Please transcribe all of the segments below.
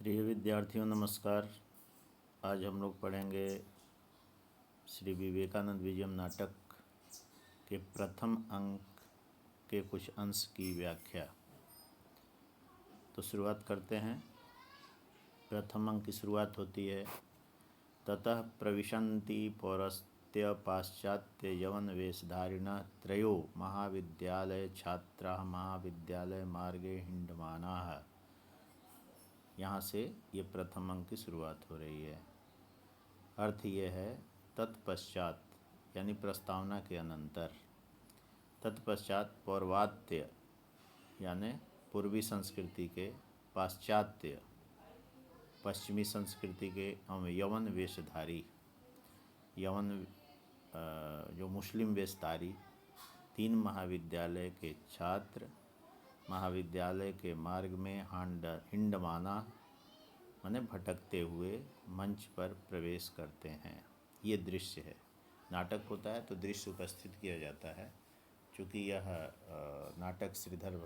प्रिय विद्यार्थियों नमस्कार। आज हम लोग पढ़ेंगे श्री विवेकानंद विजयम नाटक के प्रथम अंक के कुछ अंश की व्याख्या। तो शुरुआत करते हैं। प्रथम अंक की शुरुआत होती है, ततः प्रविशन्ति पौरस्त्य पाश्चात्य यवन वेशधारिणः त्रयो महाविद्यालय छात्राः महाविद्यालय मार्गे हिंडमानाः। यहाँ से ये प्रथम अंक की शुरुआत हो रही है। अर्थ ये है, तत्पश्चात यानी प्रस्तावना के अनंतर, तत्पश्चात पौर्वात्य यानी पूर्वी संस्कृति के, पाश्चात्य पश्चिमी संस्कृति के, यवन वेशधारी, यवन जो मुस्लिम वेशधारी, तीन महाविद्यालय के छात्र महाविद्यालय के मार्ग में हिंडमाना माने भटकते हुए मंच पर प्रवेश करते हैं। ये दृश्य है। नाटक होता है तो दृश्य उपस्थित किया जाता है। चूँकि यह नाटक श्रीधर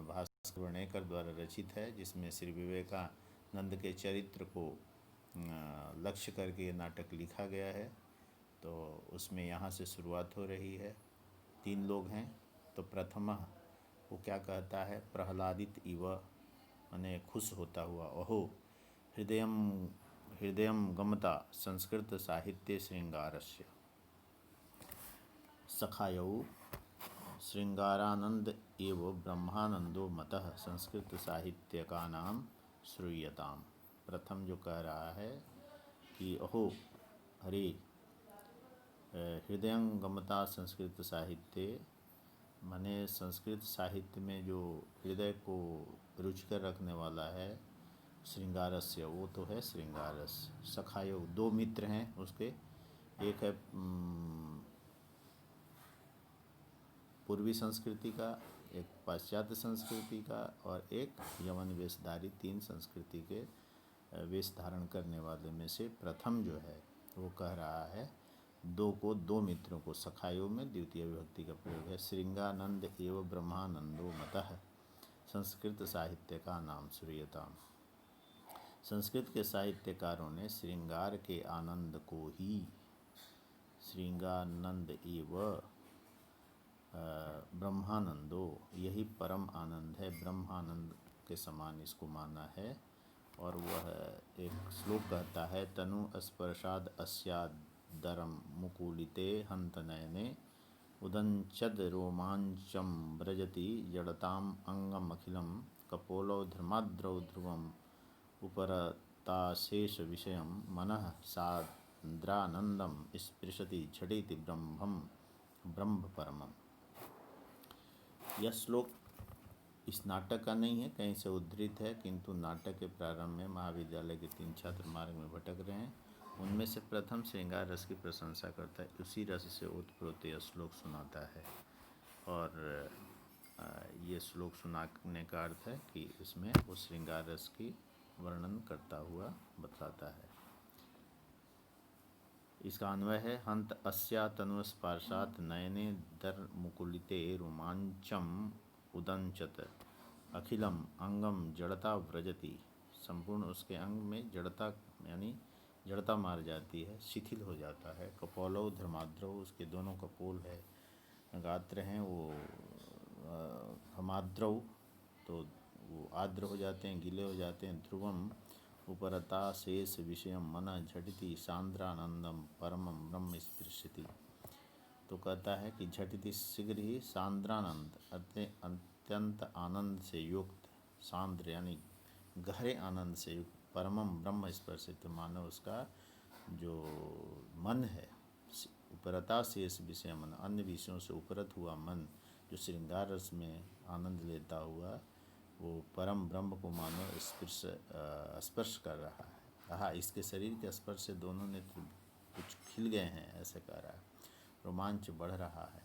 भास्कर वर्णेकर द्वारा रचित है, जिसमें श्री विवेकानंद के चरित्र को लक्ष्य करके ये नाटक लिखा गया है, तो उसमें यहाँ से शुरुआत हो रही है। तीन लोग हैं। तो प्रथमः वो क्या कहता है, प्रहलादित इव माने खुश होता हुआ, अहो हृदयम गमता संस्कृत साहित्य श्रृंगारस्य। सखायौ श्रृंगारानंद एव ब्रह्मानंदो मतः संस्कृत साहित्य का नाम श्रूयताम। प्रथम जो कह रहा है कि अहो हरे हृदयं गमता संस्कृत साहित्य माने संस्कृत साहित्य में जो हृदय को रुचिकर रखने वाला है, श्रृंगारस्य, वो तो है श्रृंगारस। सखायोग, दो मित्र हैं उसके, एक है पूर्वी संस्कृति का, एक पाश्चात्य संस्कृति का, और एक यवन वेशधारी, तीन संस्कृति के वेश धारण करने वाले में से प्रथम जो है वो कह रहा है, दो मित्रों को, सखायों में द्वितीय विभक्ति का प्रयोग है। श्रृंगानंद एवं ब्रह्मानंदो मतः संस्कृत साहित्य का नाम श्रूयताम। संस्कृत के साहित्यकारों ने श्रृंगार के आनंद को ही श्रृंगानंद एवं ब्रह्मानंदो, यही परम आनंद है, ब्रह्मानंद के समान इसको माना है। और वह एक श्लोक कहता है, तनु स्पर्शाद अस्यादरम मुकुलिते हंतनयने उदंचद रोमांचम व्रजति जड़ताम अंगम अखिलम कपोलौ धर्माद्रौ ध्रुवम उपरताशेष विषयम मनः सान्द्रानंदम स्पृशति झटिति ब्रह्म परमम। यह श्लोक इस नाटक का नहीं है, कहीं से उद्धृत है, किंतु नाटक के प्रारंभ में महाविद्यालय के तीन छात्र मार्ग में भटक रहे हैं, उनमें से प्रथम श्रृंगार रस की प्रशंसा करता है, उसी रस से ओतप्रोत यह श्लोक सुनाता है। और ये श्लोक सुनाने का अर्थ है कि इसमें वो श्रृंगार रस की वर्णन करता हुआ बतलाता है। इसका अन्वय है, हंत अस्या तनुस्पार्शात् नयने दर मुकुलिते रोमांचम उदंचत अखिलम अंगम जड़ता व्रजति। संपूर्ण उसके अंग में जड़ता यानी जड़ता मार जाती है, शिथिल हो जाता है। कपोलौ धर्माद्रौ, उसके दोनों कपोल है, गात्र हैं, वो धर्माद्रौ तो वो आर्द्र हो जाते हैं, गीले हो जाते हैं। ध्रुवम उपरता शेष विषयम मन झटिति सांद्रानंदम परमम ब्रह्म स्पृशति। तो कहता है कि झटिति शीघ्र ही सांद्रानंद अत्यंत आनंद से युक्त, सांद्र यानी गहरे आनंद से युक्त, परमम ब्रह्म स्पर्शित मानो उसका जो मन है, उपरता शेष विषय मन, अन्य विषयों से उपरत हुआ मन, जो श्रृंगार रस में आनंद लेता हुआ, वो परम ब्रह्म को मानो स्पर्श कर रहा है। कहा इसके शरीर के स्पर्श से दोनों नेत्र कुछ खिल गए हैं, ऐसे कह रहा है। रोमांच बढ़ रहा है।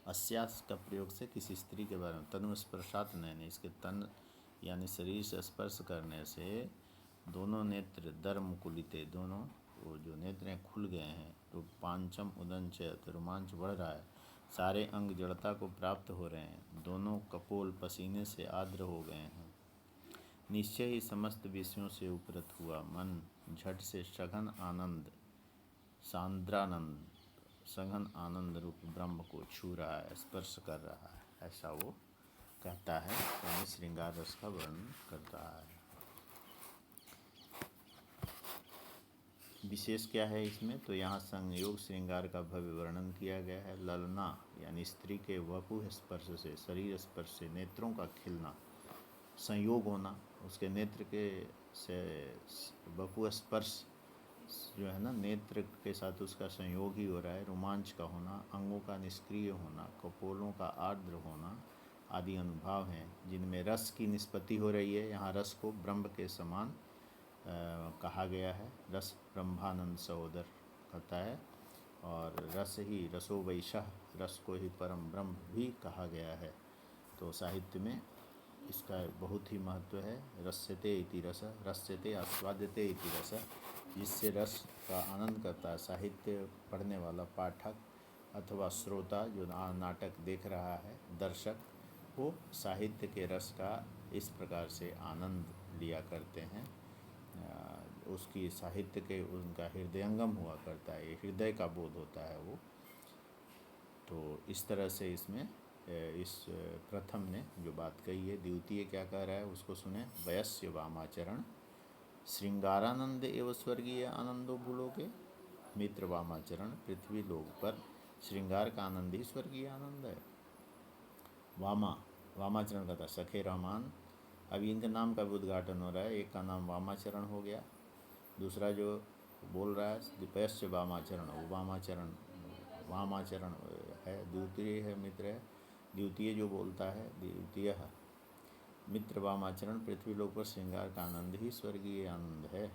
अस्यास का प्रयोग से किसी स्त्री के बारे में, तनु स्पर्शात नयने, इसके तन यानी शरीर से स्पर्श करने से दोनों नेत्र दर मुकुलिते, दोनों वो जो नेत्र खुल गए हैं। रूपांचम उदंचयत, रोमांच बढ़ रहा है। सारे अंग जड़ता को प्राप्त हो रहे हैं। दोनों कपोल पसीने से आर्द्र हो गए हैं। निश्चय ही समस्त विषयों से उपरत हुआ मन झट से सघन आनंद सांद्रानंद सघन आनंद रूप ब्रह्म को छू रहा है, स्पर्श कर रहा है, ऐसा वो कहता है। यानी श्रृंगार रस का वर्णन करता है। विशेष क्या है इसमें, तो यहाँ संयोग श्रृंगार का भव्य वर्णन किया गया है। ललना यानी स्त्री के वपुः स्पर्श से, शरीर स्पर्श से नेत्रों का खिलना, संयोग होना, उसके नेत्र के से वपुः स्पर्श जो है ना, नेत्र के साथ उसका संयोग ही हो रहा है। रोमांच का होना, अंगों का निष्क्रिय होना, कपोलों का आर्द्र होना आदि अनुभाव हैं जिनमें रस की निष्पत्ति हो रही है। यहाँ रस को ब्रह्म के समान कहा गया है। रस ब्रह्मानंद सहोदर कहता है, और रस ही रसो वैशः, रस को ही परम ब्रह्म भी कहा गया है। तो साहित्य में इसका बहुत ही महत्व है। रस्यते इति रस, रस्यते आस्वाद्यते इति रस, जिससे रस का आनंद करता है। साहित्य पढ़ने वाला पाठक अथवा श्रोता जो नाटक देख रहा है, दर्शक, वो साहित्य के रस का इस प्रकार से आनंद लिया करते हैं। उसकी साहित्य के उनका हृदयंगम हुआ करता है, हृदय का बोध होता है वो। तो इस तरह से इसमें इस प्रथम ने जो बात कही है। द्वितीय क्या कह रहा है उसको सुने। वयस्य वामाचरण श्रृंगारानंद एवं स्वर्गीय आनंदो भूलोके। मित्र वामाचरण, पृथ्वी लोक पर श्रृंगार का आनंद ही स्वर्गीय आनंद है। वामाचरण का था सखे रहमान। अभी इनके नाम का भी उद्घाटन हो रहा है। एक का नाम वामाचरण हो गया, दूसरा जो बोल रहा है द्विपयस्य वामाचरण, वो वामाचरण है। द्वितीय है, मित्र है। द्वितीय जो बोलता है, द्वितीय मित्र वामाचरण, पृथ्वी लोक पर श्रृंगार का आनंद ही स्वर्गीय आनंद है।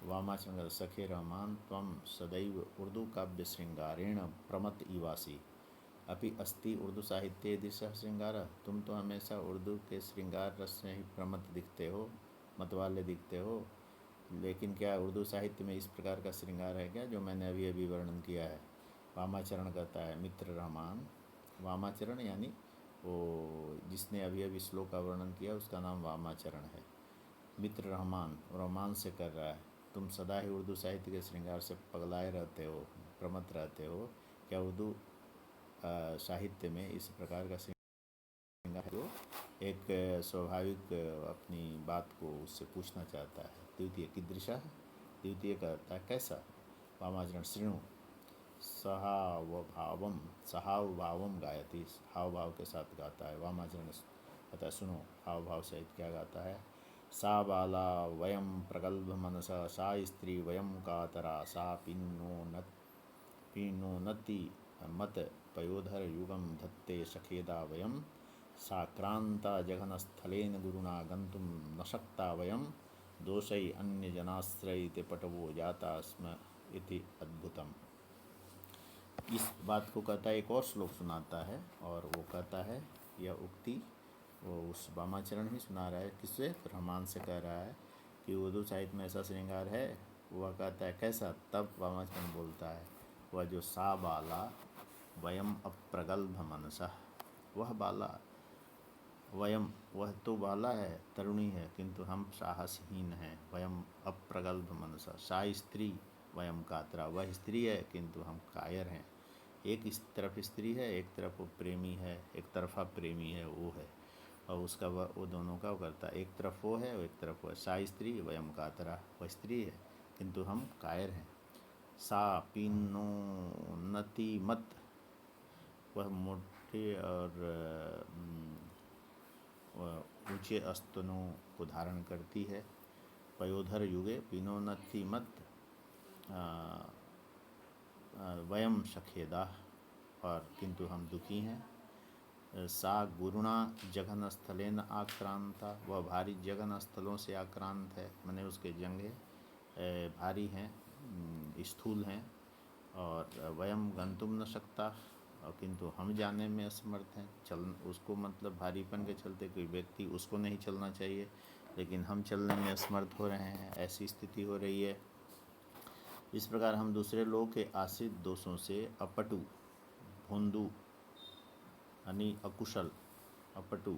वामाचरण का सखे रहमान त्वं सदैव उर्दू काव्य श्रृंगारेण प्रमत इवासी अपि अस्ति उर्दू साहित्य दृश्य श्रृंगार। तुम तो हमेशा उर्दू के श्रृंगार रस में ही प्रमत दिखते हो, मतवाले दिखते हो, लेकिन क्या उर्दू साहित्य में इस प्रकार का श्रृंगार है क्या जो मैंने अभी अभी वर्णन किया है। वामाचरण कहता है मित्र रहमान, वामाचरण यानी वो जिसने अभी अभी श्लोक का वर्णन किया उसका नाम वामाचरण है। मित्र रहमान रोमान से कर रहा है, तुम सदा ही उर्दू साहित्य के श्रृंगार से पगलाए रहते हो, प्रमत रहते हो। क्या उर्दू साहित्य में इस प्रकार का श्रृंगार है? तो एक स्वाभाविक अपनी बात को उससे पूछना चाहता है। द्वितीय कीदृशः, द्वितीय कहता है कैसा। वामाचरण शृणु सहाव भावम गायती, हाव भाव के साथ गाता है। वामाचरण कहता है सुनो, हाव भाव सहित क्या गाता है। सा बाला वयम प्रगल्भ मनसा, सा स्त्री वयम कातरा, सा पीनोन्नति मत पयोधर युगम धत्ते सखेदा वयम, साक्रांता जघनस्थलेन गुरुणा गंतुम न शक्ता वयम, दोषै अन्य जनाश्रयिते पटवो जाता स्म इति अद्भुतम। इस बात को कहता है, एक और श्लोक सुनाता है और वो कहता है, यह उक्ति वो उस वामाचरण ही सुना रहा है। किससे? रहमान से कह रहा है कि उर्दू साहित्य में ऐसा श्रृंगार है। वह कहता है कैसा। तब वामाचरण बोलता है, वह जो सा बाला वयम अप्रगल्भ मनसा, वह बाला वयम, वह तो बाला है, तरुणी है, किंतु हम साहसहीन हैं। वयम अप्रगल्भ मनसा, सा स्त्री वयम कातरा, वह स्त्री है किंतु हम कायर हैं। एक इस तरफ स्त्री है, एक तरफ वो प्रेमी है, एक तरफा प्रेमी है वो है, और उसका वो दोनों का वो करता है। एक तरफ वो है और एक तरफ वो है। सा स्त्री वयम कातरा, वह स्त्री है किंतु हम कायर हैं। सा पीनोन्नति मत, वह मोटे और ऊंचे स्तनों को धारण करती है। पयोधर युगे पीनोन्नति मत वयम सखेदा, और किंतु हम दुखी हैं। सा गुरुणा जघन स्थलेन आक्रांता, वह भारी जघन स्थलों से आक्रांत है, माने उसके जंघे भारी हैं, स्थूल हैं। और वयम गंतुम न सकता, और किंतु हम जाने में असमर्थ हैं। चल उसको मतलब भारीपन के चलते कोई व्यक्ति उसको नहीं चलना चाहिए, लेकिन हम चलने में असमर्थ हो रहे हैं, ऐसी स्थिति हो रही है। इस प्रकार हम दूसरे लोगों के आश्रित दोषों से अपटु, भोंदू यानी अकुशल, अपटु